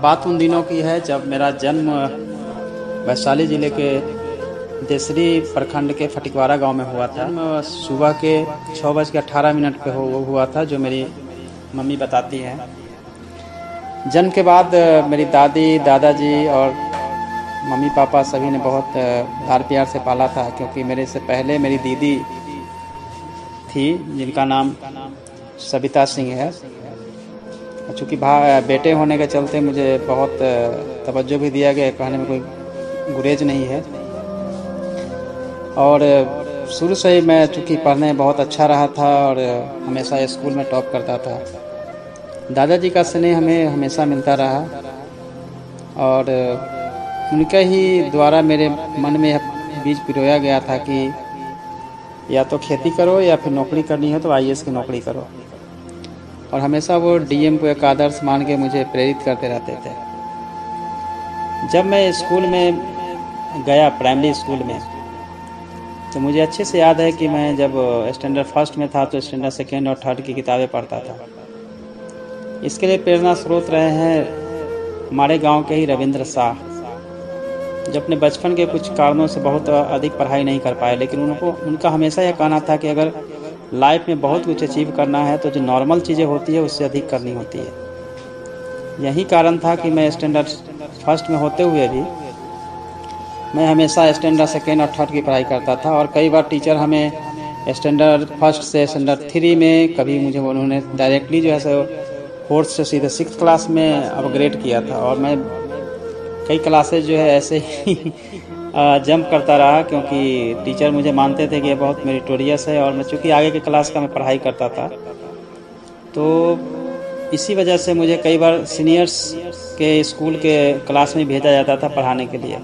बात उन दिनों की है जब मेरा जन्म वैशाली ज़िले के देसरी प्रखंड के फटिकवारा गांव में हुआ था। सुबह के 6:18 पे हुआ था, जो मेरी मम्मी बताती हैं। जन्म के बाद मेरी दादी दादाजी और मम्मी पापा सभी ने बहुत लाड प्यार से पाला था, क्योंकि मेरे से पहले मेरी दीदी थी जिनका नाम सविता सिंह है। चूँकि बेटे होने के चलते मुझे बहुत तवज्जो भी दिया गया, कहने में कोई गुरेज नहीं है। और शुरू से ही मैं चूँकि पढ़ने में बहुत अच्छा रहा था और हमेशा स्कूल में टॉप करता था। दादाजी का स्नेह हमें हमेशा मिलता रहा और उनके ही द्वारा मेरे मन में बीज पिरोया गया था कि या तो खेती करो या फिर नौकरी करनी है तो आईएएस की नौकरी करो। और हमेशा वो डीएम को एक आदर्श मान के मुझे प्रेरित करते रहते थे। जब मैं स्कूल में गया, प्राइमरी स्कूल में, तो मुझे अच्छे से याद है कि मैं जब स्टैंडर्ड फर्स्ट में था तो स्टैंडर्ड सेकेंड और थर्ड की किताबें पढ़ता था। इसके लिए प्रेरणा स्रोत रहे हैं हमारे गांव के ही रविंद्र शाह, जो अपने बचपन के कुछ कारणों से बहुत अधिक पढ़ाई नहीं कर पाए, लेकिन उनका हमेशा यह कहना था कि अगर लाइफ में बहुत कुछ अचीव करना है तो जो नॉर्मल चीज़ें होती है उससे अधिक करनी होती है। यही कारण था कि मैं स्टैंडर्ड फर्स्ट में होते हुए भी मैं हमेशा स्टैंडर्ड सेकेंड और थर्ड की पढ़ाई करता था। और कई बार टीचर हमें स्टैंडर्ड फर्स्ट से स्टैंडर्ड थ्री में, कभी मुझे उन्होंने डायरेक्टली जो है सो फोर्थ से सीधे सिक्स क्लास में अपग्रेड किया था। और मैं कई क्लासेज जो है ऐसे ही जंप करता रहा, क्योंकि टीचर मुझे मानते थे कि ये बहुत मेरिटोरियस है। और मैं चूँकि आगे के क्लास का मैं पढ़ाई करता था, तो इसी वजह से मुझे कई बार सीनियर्स के स्कूल के क्लास में भेजा जाता था पढ़ाने के लिए।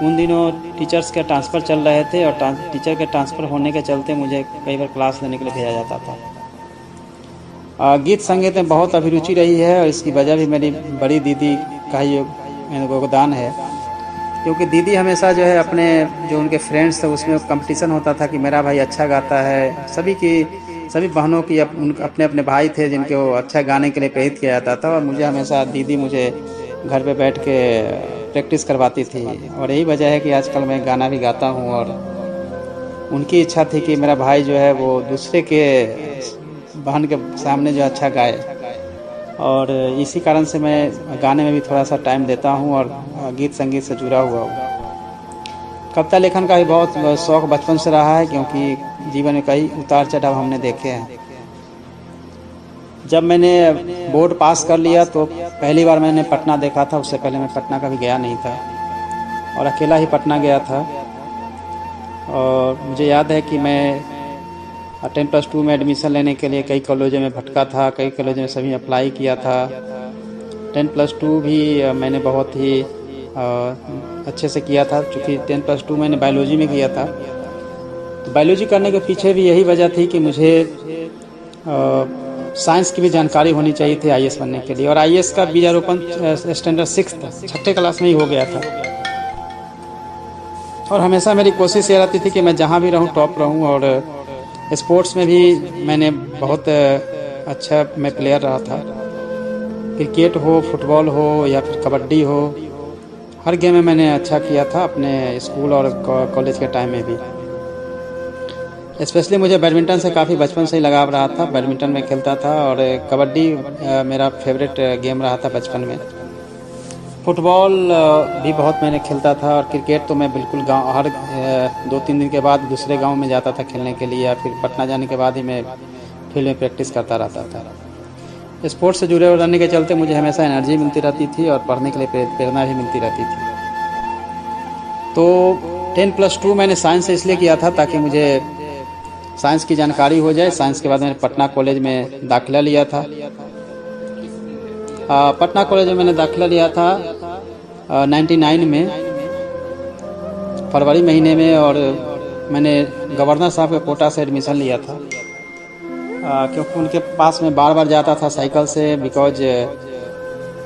उन दिनों टीचर्स के ट्रांसफ़र चल रहे थे और टीचर के ट्रांसफ़र होने के चलते मुझे कई बार क्लास लेने के लिए भेजा जाता था। गीत संगीत में बहुत अभिरुचि रही है और इसकी वजह भी मेरी बड़ी दीदी का ही योगदान है, क्योंकि दीदी हमेशा जो है अपने जो उनके फ्रेंड्स थे उसमें कंपटीशन होता था कि मेरा भाई अच्छा गाता है। सभी बहनों की अपने अपने भाई थे जिनके वो अच्छा गाने के लिए प्रेरित किया जाता था, और मुझे हमेशा दीदी मुझे घर पे बैठ के प्रैक्टिस करवाती थी। और यही वजह है कि आजकल मैं गाना भी गाता हूँ। और उनकी इच्छा थी कि मेरा भाई जो है वो दूसरे के बहन के सामने जो अच्छा गाए, और इसी कारण से मैं गाने में भी थोड़ा सा टाइम देता हूँ और गीत संगीत से जुड़ा हुआ हूँ। कविता लेखन का भी बहुत शौक़ बचपन से रहा है, क्योंकि जीवन में कई उतार चढ़ाव हमने देखे हैं। जब मैंने बोर्ड पास कर लिया तो पहली बार मैंने पटना देखा था, उससे पहले मैं पटना कभी गया नहीं था और अकेला ही पटना गया था। और मुझे याद है कि मैं 10+2 में एडमिशन लेने के लिए कई कॉलेजों में भटका था, कई कॉलेजों में सभी अप्लाई किया था। 10+2 भी मैंने बहुत ही अच्छे से किया था, चूँकि 10+2 मैंने बायोलॉजी में किया था। तो बायोलॉजी करने के पीछे भी यही वजह थी कि मुझे साइंस की भी जानकारी होनी चाहिए थी आईएएस बनने के लिए। और आईएएस का बीजारोपण स्टैंडर्ड 6 छठे क्लास में ही हो गया था। और हमेशा मेरी कोशिश ये रहती थी कि मैं जहाँ भी रहूँ टॉप रहूँ। और स्पोर्ट्स में भी मैंने बहुत अच्छा मैं प्लेयर रहा था। क्रिकेट हो, फुटबॉल हो या फिर कबड्डी हो, हर गेम में मैंने अच्छा किया था अपने स्कूल और कॉलेज के टाइम में भी। स्पेशली मुझे बैडमिंटन से काफ़ी बचपन से ही लगाव रहा था। बैडमिंटन में खेलता था और कबड्डी मेरा फेवरेट गेम रहा था बचपन में। फुटबॉल भी बहुत मैंने खेलता था। और क्रिकेट तो मैं बिल्कुल गांव हर 2-3 दिन के बाद दूसरे गांव में जाता था खेलने के लिए, या फिर पटना जाने के बाद ही मैं फील्ड में प्रैक्टिस करता रहता था। स्पोर्ट्स से जुड़े रहने के चलते मुझे हमेशा एनर्जी मिलती रहती थी और पढ़ने के लिए प्रेरणा भी मिलती रहती थी। तो 10+2 मैंने साइंस से इसलिए किया था ताकि मुझे साइंस की जानकारी हो जाए। साइंस के बाद मैंने पटना कॉलेज में दाखिला लिया था। पटना कॉलेज में मैंने दाखिला लिया था 99 में, फरवरी महीने में। और मैंने गवर्नर साहब के कोटा से एडमिशन लिया था, क्योंकि उनके पास में बार बार जाता था साइकिल से, बिकॉज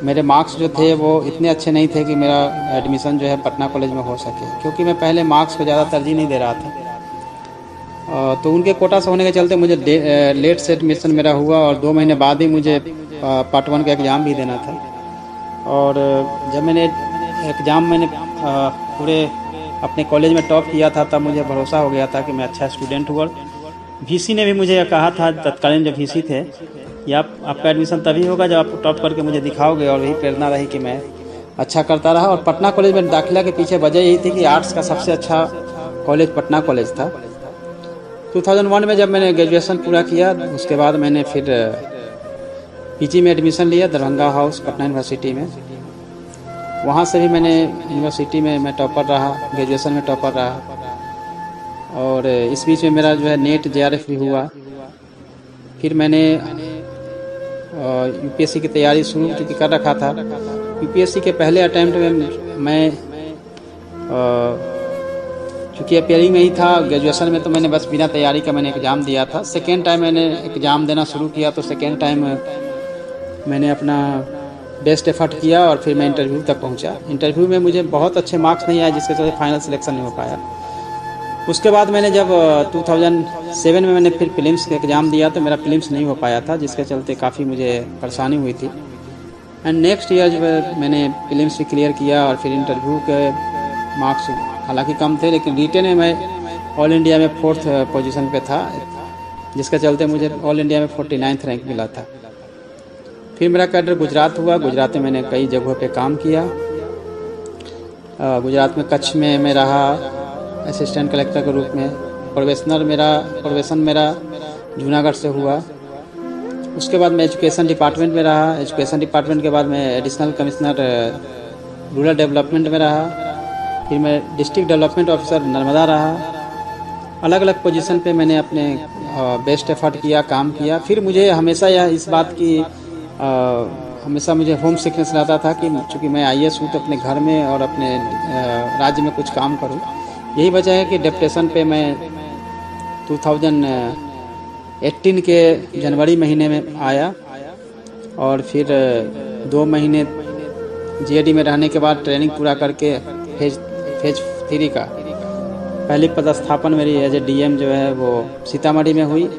मेरे मार्क्स जो थे वो इतने अच्छे नहीं थे कि मेरा एडमिशन जो है पटना कॉलेज में हो सके, क्योंकि मैं पहले मार्क्स को ज़्यादा तरजीह नहीं दे रहा था। तो उनके कोटा से होने के चलते मुझे लेट से एडमिशन मेरा हुआ और 2 महीने बाद ही मुझे पार्ट 1 का एग्ज़ाम भी देना था। और जब मैंने एग्ज़ाम पूरे अपने कॉलेज में टॉप किया था, तब मुझे भरोसा हो गया था कि मैं अच्छा स्टूडेंट हूँ। और वीसी ने भी मुझे कहा था, तत्कालीन जो वीसी थे, कि आपका एडमिशन तभी होगा जब आप टॉप करके मुझे दिखाओगे। और वही प्रेरणा रही कि मैं अच्छा करता रहा। और पटना कॉलेज में दाखिला के पीछे वजह यही थी कि आर्ट्स का सबसे अच्छा कॉलेज पटना कॉलेज था। 2001 में जब मैंने ग्रेजुएशन पूरा किया, उसके बाद मैंने फिर पीजी में एडमिशन लिया दरभंगा हाउस पटना यूनिवर्सिटी में। वहाँ से भी मैंने यूनिवर्सिटी में मैं टॉपर रहा, ग्रेजुएशन में टॉपर रहा। और इस बीच में मेरा जो है नेट जेआरएफ भी हुआ। फिर मैंने यूपीएससी की तैयारी शुरू चूँकि कर रखा था। यूपीएससी के पहले अटैम्प्ट में मैं चूँकि अपेयरिंग में ही था, ग्रेजुएशन में तो मैंने बस बिना तैयारी का मैंने एग्ज़ाम दिया था। सेकेंड टाइम मैंने एग्ज़ाम देना शुरू किया, तो सेकेंड टाइम मैंने अपना बेस्ट एफर्ट किया और फिर मैं इंटरव्यू तक पहुंचा। इंटरव्यू में मुझे बहुत अच्छे मार्क्स नहीं आए, जिसके चलते फाइनल सिलेक्शन नहीं हो पाया। उसके बाद मैंने जब 2007 में मैंने फिर फिल्म्स का एग्ज़ाम दिया, तो मेरा फिल्म्स नहीं हो पाया था, जिसके चलते काफ़ी मुझे परेशानी हुई थी। एंड नेक्स्ट ईयर जब मैंने फिल्म्स भी क्लियर किया और फिर इंटरव्यू के मार्क्स हालांकि कम थे, लेकिन रिटेन में मैं ऑल इंडिया में 4th पोजीशन पे था, जिसके चलते मुझे ऑल इंडिया में 49th रैंक मिला था। फिर मेरा कैडर गुजरात हुआ। गुजरात में मैंने कई जगहों पे काम किया। गुजरात में कच्छ में मैं रहा असिस्टेंट कलेक्टर के रूप में। प्रोबेशन मेरा जूनागढ़ से हुआ। उसके बाद मैं एजुकेशन डिपार्टमेंट में रहा। एजुकेशन डिपार्टमेंट के बाद मैं एडिशनल कमिश्नर रूरल डेवलपमेंट में रहा। फिर मैं डिस्ट्रिक्ट डेवलपमेंट ऑफिसर नर्मदा रहा। अलग अलग पोजीशन पे मैंने अपने बेस्ट एफर्ट किया, काम किया। फिर मुझे हमेशा इस बात की हमेशा मुझे होम सिकनेस रहता था कि चूँकि मैं आईएएस हूँ, तो अपने घर में और अपने राज्य में कुछ काम करूँ। यही वजह है कि डिप्रेशन पे मैं 2018 के जनवरी महीने में आया। और फिर 2 महीने जीएडी में रहने के बाद ट्रेनिंग पूरा करके फेज 3 का पहली पदस्थापन मेरी एज ए डीएम जो है वो सीतामढ़ी में हुई।